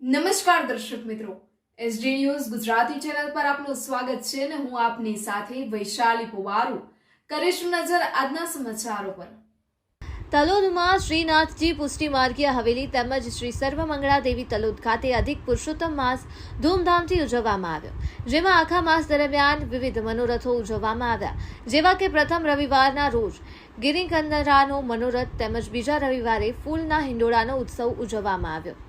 નમસ્કાર દર્શક મિત્રો, એસડી ન્યૂઝ ગુજરાતી ચેનલ પર આપનું સ્વાગત છે અને હું આપની સાથે વૈશાલી પુવારુ કરીશું નજર આજના સમાચારો પર। તલોદમાં શ્રીનાથજી પુષ્ટિ માર્ગીય હવેલી તેમજ શ્રી સર્વમંગળા દેવી તલોદ ખાતે અધિક પુરુષોત્તમ માસ ધૂમધામથી ઉજવવામાં આવ્યો, જેમાં આખા માસ દરમિયાન વિવિધ મનોરથો ઉજવવામાં આવ્યા, જેવા કે પ્રથમ રવિવારના રોજ ગિરિકંદરાનો મનોરથ તેમજ બીજા રવિવારે ફૂલના હિંડોળાનો ઉત્સવ ઉજવવામાં આવ્યો।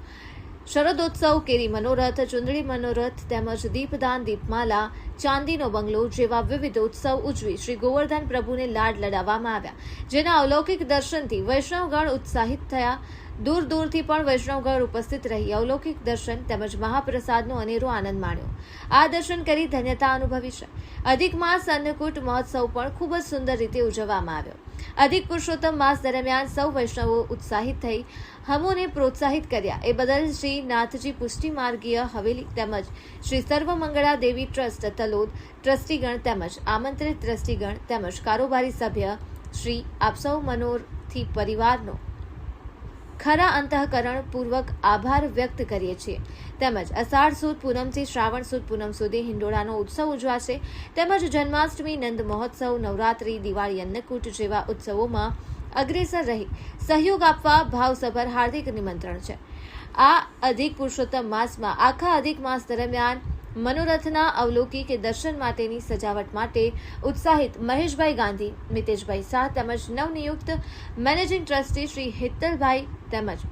શરદોત્સવ, કેરી મનોરથ, ચુંદડી મનોરથ તેમજ દીપદાન, દીપમાલા, ચાંદીનો બંગલો જેવા વિવિધ ઉત્સવ ઉજવી શ્રી ગોવર્ધન પ્રભુને લાડ લડાવવામાં આવ્યા, જેના અલૌકિક દર્શનથી વૈષ્ણવગણ ઉત્સાહિત થયા। દૂર દૂરથી પણ વૈષ્ણવગણ ઉપસ્થિત રહી અલૌકિક દર્શન તેમજ મહાપ્રસાદનો અનેરો આનંદ માણ્યો। આ દર્શન કરી ધન્યતા અનુભવી છે। અધિક માસ અન્નકૂટ મહોત્સવ પણ ખૂબ જ સુંદર રીતે ઉજવવામાં આવ્યો। અધિક પુરુષોત્તમ માસ દરમિયાન સૌ વૈષ્ણવો ઉત્સાહિત થઈ હમોને પ્રોત્સાહિત કર્યા એ બદલ શ્રી નાથજી પુષ્ટિ માર્ગીય હવેલી તેમજ શ્રી સર્વમંગળા દેવી ટ્રસ્ટ તલોદ ટ્રસ્ટીગણ તેમજ આમંત્રિત ટ્રસ્ટીગણ તેમજ કારોબારી સભ્ય શ્રી આપ સૌ મનોરથી પરિવારનો ખરા અંતઃકરણ પૂર્વક આભાર વ્યક્ત કરીએ છીએ। તેમજ અષાઢ સુદ પૂનમથી શ્રાવણ સુદ પૂનમ સુધી હિંડોળાનો ઉત્સવ ઉજવાશે, તેમજ જન્માષ્ટમી, નંદ મહોત્સવ, નવરાત્રી, દિવાળી, અન્નકૂટ જેવા ઉત્સવોમાં અગ્રેસર રહી સહયોગ આપવા ભાવસભર હાર્દિક નિમંત્રણ છે। આ અધિક પુરુષોત્તમ માસમાં આખા અધિક માસ દરમિયાન મનોરથના અવલોકિક દર્શન માટેની સજાવટ માટે ઉત્સાહિત મહેશભાઈ ગાંધી, મિતેશભાઈ શાહ તેમજ નવનિયુક્ત મેનેજિંગ ટ્રસ્ટી શ્રી હિતલભાઈ તેમજ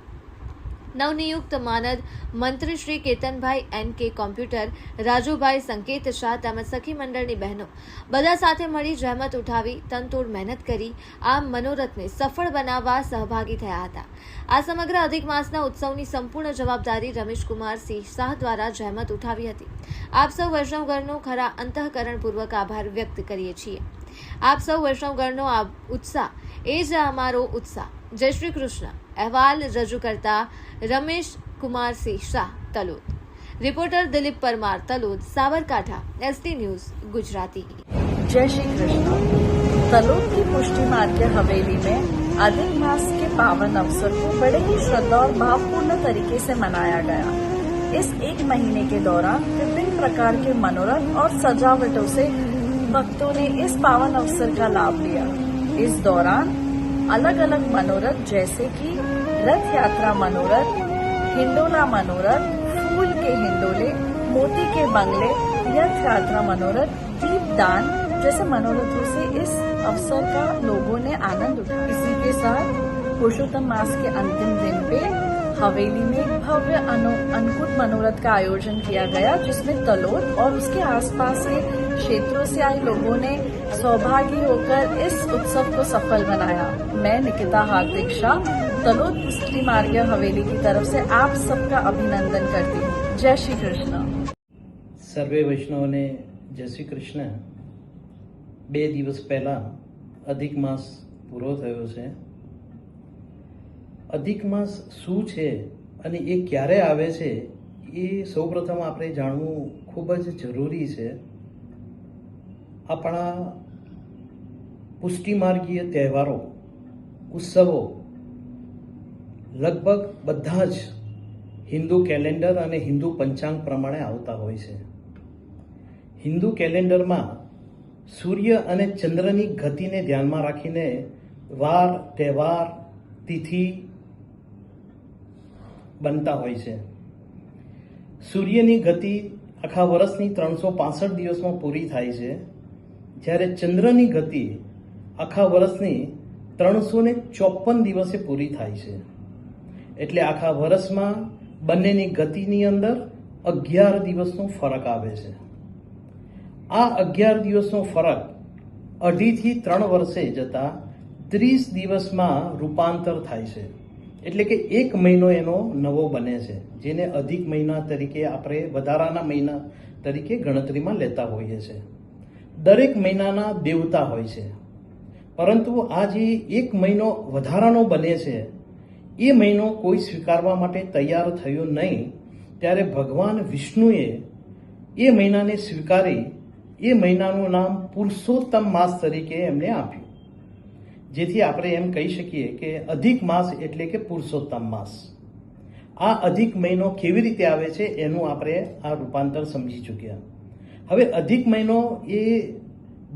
નવનિયુક્ત માનદ મંત્રી શ્રી કેતનભાઈ NK કોમ્પ્યુટર, રાજુભાઈ, સંકેત શાહ તેમજ સખી મંડળની બહેનો બધા સાથે મળી જહેમત ઉઠાવી તનતોડ મહેનત કરી આ મનોરથને સફળ બનાવવા સહભાગી થયા હતા। આ સમગ્ર અધિક માસના ઉત્સવની સંપૂર્ણ જવાબદારી રમેશકુમાર સિંહ શાહ દ્વારા જહેમત ઉઠાવી હતી। આપ સૌ વૈષ્ણવગણનો ખરા અંતઃકરણપૂર્વક આભાર વ્યક્ત કરીએ છીએ। આપ સૌ વૈષ્ણવગણનો આ ઉત્સાહ એ જ અમારો ઉત્સાહ। જય શ્રી કૃષ્ણ। અહેવાલ રજૂ કરતા Ramesh Kumar Singh Shah, Talod. Reporter Dilip Parmar, Talod, Sabarkantha, SD news Gujarati. जय श्री कृष्ण। तलोद की पुष्टि मार्गीय हवेली में अधिक मास के पावन अवसर को बड़े ही श्रद्धा और भावपूर्ण तरीके से मनाया गया। इस एक महीने के दौरान विभिन्न प्रकार के मनोरथ और सजावटों से भक्तों ने इस पावन अवसर का लाभ लिया। इस दौरान अलग अलग मनोरथ जैसे कि रथ यात्रा मनोरथ, हिंडोला मनोरथ, फूल के हिंडोले, मोती के बंगले, रथ यात्रा मनोरथ, दीपदान जैसे मनोरथों से इस अवसर का लोगों ने आनंद उठाया। इसी के साथ पुरुषोत्तम मास के अंतिम दिन पे हवेली में भव्य अन्नकूट मनोरथ का आयोजन किया गया, जिसमें तलोद और उसके आसपास के क्षेत्रों से आए लोगों ने सौभागी होकर इस उत्सव को सफल बनाया। मैं निकिता हार्दिक शाह, तलोद पुष्टि मार्गीय हवेली की तरफ से आप सबका अभिनंदन करती हूँ। जय श्री कृष्ण। સર્વે વૈષ્ણવને જય શ્રી કૃષ્ણ। 2 દિવસ પહેલા અધિક માસ પૂરો થયો છે। અધિક માસ શું છે અને એ ક્યારે આવે છે એ સૌપ્રથમ આપણે જાણવું ખૂબ જ જરૂરી છે। આપણા પુષ્ટિમાર્ગીય તહેવારો, ઉત્સવો લગભગ બધા જ હિન્દુ કેલેન્ડર અને હિન્દુ પંચાંગ પ્રમાણે આવતા હોય છે। હિન્દુ કેલેન્ડરમાં સૂર્ય અને ચંદ્રની ગતિને ધ્યાનમાં રાખીને વાર, તહેવાર, તિથિ બનતા હોય છે। સૂર્યની ગતિ આખા વર્ષની 365 દિવસમાં પૂરી થાય છે, જ્યારે ચંદ્રની ગતિ આખા વર્ષની 354 દિવસે પૂરી થાય છે। એટલે આખા વર્ષમાં બંનેની ગતિની અંદર 11 દિવસનો ફરક આવે છે। આ 11 દિવસનો ફરક 2.5 થી 3 વર્ષે જતા 30 દિવસમાં રૂપાંતર થાય છે। એટલે કે 1 મહિનો એનો નવો બને છે, જેને અધિક મહિના તરીકે આપણે વધારાના મહિના તરીકે ગણતરીમાં લેતા હોઈએ છીએ। દરેક મહિનાના દેવતા હોય છે, પરંતુ આ જે 1 મહિનો વધારાનો બને છે એ મહિનો કોઈ સ્વીકારવા માટે તૈયાર થયો નહીં, ત્યારે ભગવાન વિષ્ણુએ એ મહિનાને સ્વીકારી એ મહિનાનું નામ પુરુષોત્તમ માસ તરીકે એમને આપ્યું, જેથી આપણે એમ કહી શકીએ કે અધિક માસ એટલે કે પુરુષોત્તમ માસ। આ અધિક મહિનો કેવી રીતે આવે છે એનું આપણે આ રૂપાંતર સમજી ચૂક્યા. હવે અધિક મહિનો એ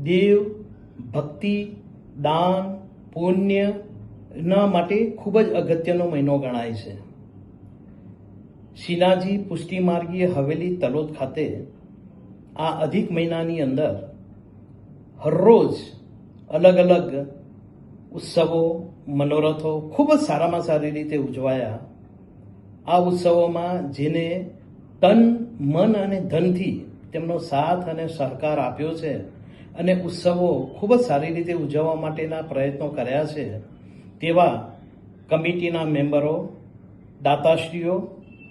દેવ, ભક્તિ, દાન, પુણ્યના માટે ખૂબ જ અગત્યનો મહિનો ગણાય છે. શ્રીનાથજી પુષ્ટિમાર્ગીય હવેલી તલોદ ખાતે આ અધિક મહિનાની અંદર હરરોજ અલગ અલગ ઉત્સવો, મનોરથો ખૂબ જ સારામાં સારી રીતે ઉજવાયા. આ ઉત્સવોમાં જેને તન, મન અને ધનથી તેમનો સાથ અને સહકાર આપ્યો છે અને ઉત્સવો ખૂબ જ સારી રીતે ઉજવવા માટેના પ્રયત્નો કર્યા છે તેવા કમિટીના મેમ્બરો, દાતાશ્રીઓ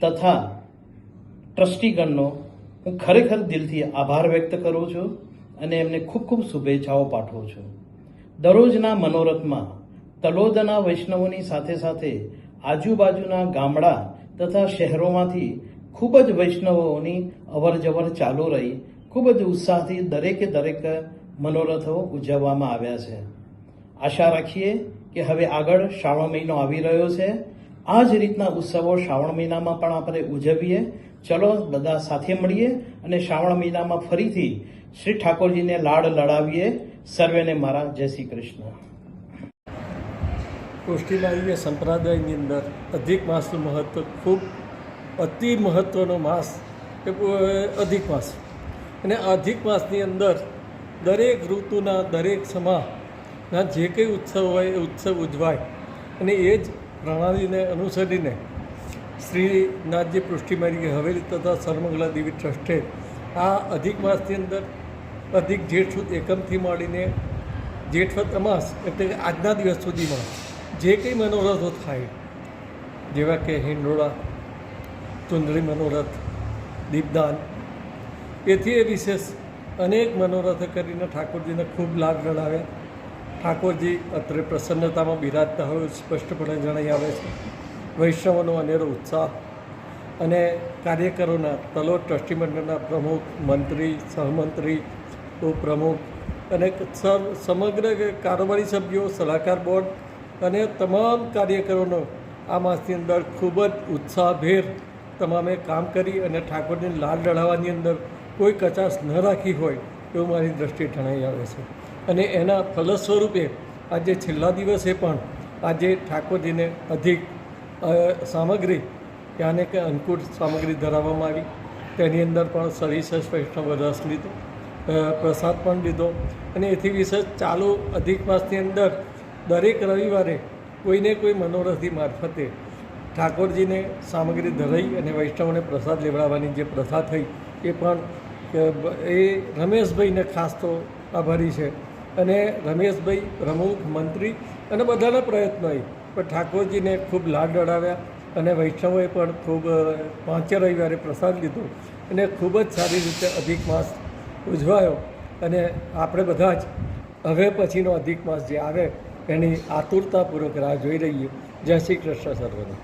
તથા ટ્રસ્ટીગણનો હું ખરેખર દિલથી આભાર વ્યક્ત કરું છું અને એમને ખૂબ ખૂબ શુભેચ્છાઓ પાઠવું છું. દરરોજના મનોરથમાં તલોદના વૈષ્ણવોની સાથે સાથે આજુબાજુના ગામડા તથા શહેરોમાંથી ખૂબ જ વૈષ્ણવોની અવરજવર ચાલુ રહી ખૂબ જ ઉત્સાહથી દરેક મનોરથો ઉજવવામાં આવ્યા છે. આશા રાખીએ કે હવે આગળ શ્રાવણ મહિનો આવી રહ્યો છે. આ જ રીતના ઉત્સવો શ્રાવણ મહિનામાં પણ આપણે ઉજવીએ. ચલો બધા સાથે મળીએ અને શ્રાવણ મહિનામાં ફરીથી શ્રી ઠાકોરજીને લાડ લડાવીએ. સર્વેને મારા જય શ્રી કૃષ્ણ. પુષ્ટિમાર્ગીય સંપ્રદાયની અંદર અધિક માસનું મહત્ત્વ ખૂબ અતિ મહત્ત્વનો માસ એ અધિક માસ. અને અધિક માસની અંદર દરેક ઋતુના દરેક સમાના જે કંઈ ઉત્સવ હોય એ ઉત્સવ ઉજવાય અને એ જ પ્રણાલીને અનુસરીને શ્રીનાથજી પુષ્ટિમાર્ગીય હવેલી તથા સર્વમંગલા દેવી ટ્રસ્ટે આ અધિક માસની અંદર અધિક જેઠ સુદ એકમથી માંડીને જેઠવત અમાસ એટલે કે આજના દિવસ સુધીમાં જે કંઈ મનોરથો થાય જેવા કે હિંડોળા, ચુંદડી મનોરથ, દીપદાન, એથી એ વિશેષ અનેક મનોરથો કરીને ઠાકોરજીને ખૂબ લાભ જણાવ્યા. ઠાકોરજી અત્રે પ્રસન્નતામાં બિરાજતા હોય સ્પષ્ટપણે જણાઈ આવે છે. વૈષ્ણવોનો અનેરો ઉત્સાહ અને કાર્યકરોના તલોદ ટ્રસ્ટી મંડળના પ્રમુખ, મંત્રી, સહમંત્રી, ઉપપ્રમુખ અને સમગ્ર કારોબારી સભ્યો, સલાહકાર બોર્ડ અને તમામ કાર્યકરોનો આ માસની અંદર ખૂબ જ ઉત્સાહભેર તમામે કામ કરી અને ઠાકોરજીને લાડ લડાવવાની અંદર કોઈ કચાશ ન રાખી હોય એવું મારી દ્રષ્ટિએ જણાઈ આવે છે. અને એના ફલ સ્વરૂપે આજે છેલ્લા દિવસે પણ આજે ઠાકોરજીને અધિક સામગ્રી યાને કે અન્નકૂટ સામગ્રી ધરાવવામાં આવી. તેની અંદર પણ સવિશેષ વૈષ્ણવ રસ લીધો, પ્રસાદ પણ લીધો અને એથી વિશેષ ચાલુ અધિક માસની અંદર દરેક રવિવારે કોઈને કોઈ મનોરથી મારફતે ઠાકોરજીને સામગ્રી ધરાઈ અને વૈષ્ણવને પ્રસાદ લેવડાવવાની જે પ્રથા થઈ એ પણ એ રમેશભાઈને ખાસ તો આભારી છે. અને રમેશભાઈ, પ્રમુખ, મંત્રી અને બધાના પ્રયત્નોએ પણ ઠાકોરજીને ખૂબ લાડ લડાવ્યા અને વૈષ્ણવોએ પણ ખૂબ 5 રવિવારે પ્રસાદ લીધો અને ખૂબ જ સારી રીતે અધિક માસ ઉજવાયો. અને આપણે બધા જ હવે પછીનો અધિક માસ જે આવે એની આતુરતાપૂર્વક રાહ જોઈ રહીએ. જય શ્રી કૃષ્ણ સર્વને.